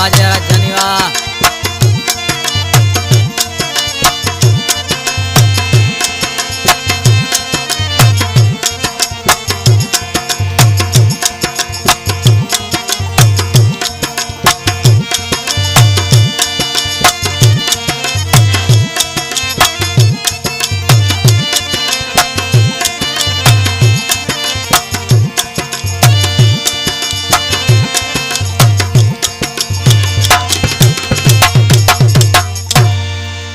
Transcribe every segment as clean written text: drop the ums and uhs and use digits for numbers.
बाजा धन्यवा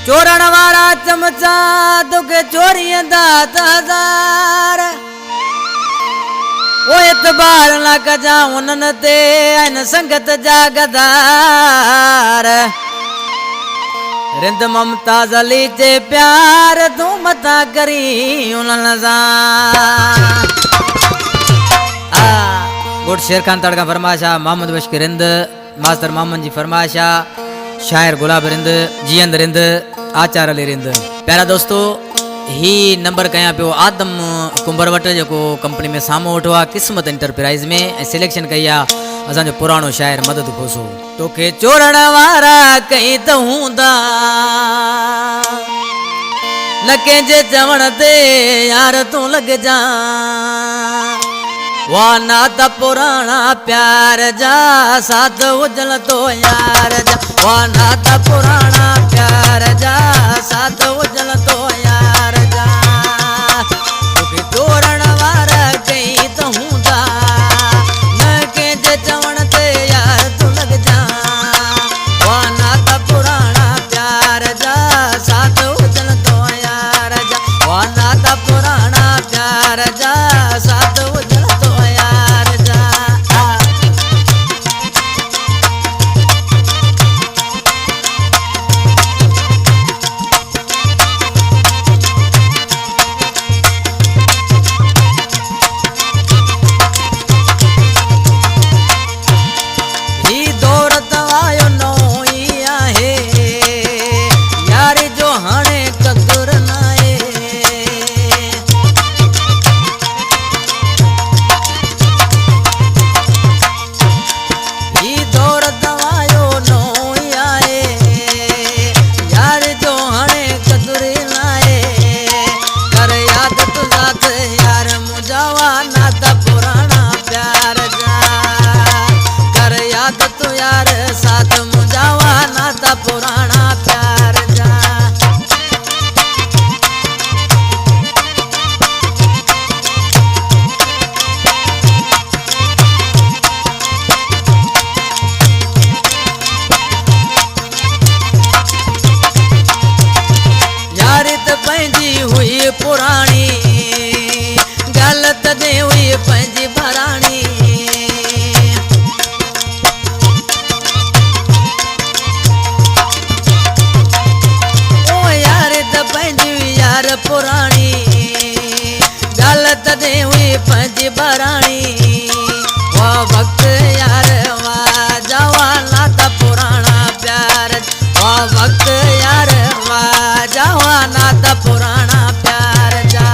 चोरण वारा चमचा तुके चोरी दात हजार वो एतबार ना कजा उनन ते आइन संगत जागदार रिंद ममताज अली चे प्यार तू मता करी उनन सा गुड शेर खान तड़का फरमाशा मोहम्मद बशकी रिंद मास्टर मोहम्मद जी फरमाशा शायर गुलाब रिंद जियंद रिंद आचार अली रिंद प्यारा दोस्तों ही नंबर कया पियो आदम कुंभरवट जो कंपनी में सामो उठो किस्मत इंटरप्राइज में सिलेक्शन कया असा जो पुरानो शायर मदद खोसो तोखे चोरण वारा कई त हूंदा न कंहिंजे चवण ते यार तू लग जा वा नाता पुराना प्यार जा साथ उजल तो यार जा वा नाता पुराना प्यार जा साथ उजल तो यार जा तोखे चोरण वारा कई त हूंदा न कंहिंजे चवण ते यार तू लग जा वा नाता पुराना प्यार जा साथ उजल तो यार जा वा नाता पुराना प्यार जा साथ उजल तो यार जा ही दौरत आयो नो ही आहे यारी जो हाणे कदुर नाए ही दौरत आयो नो ही आहे यारी जो हाणे कदुर नाए कर याद तू साथ यार मुझावा नाता पुराना प्यार जा कर याद तू यार साथ मुझावा नाता पुराना प्यार जा यारी त पंहिंजी हुई पुराणी गलत दे हुई पंहिंजी भराणी ओ यार त पंहिंजी यार पुराणी गलत दे हुई पंहिंजी भराणी वा वक्त यार वा जवा नाता पुराना प्यार वा वक्त यार वा जवा नाता पुराना प्यार जा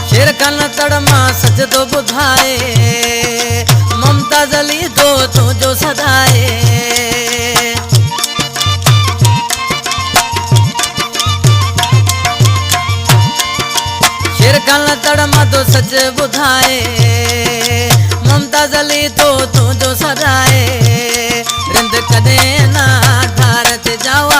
शेर खान तड़मा सच तो बुधाए ममताज अली तो तू जो सदाए शेर खान तड़मा तो सच बुधाए ममताज अली तो तू जो सदाए रिंद कदे ना धारत जावा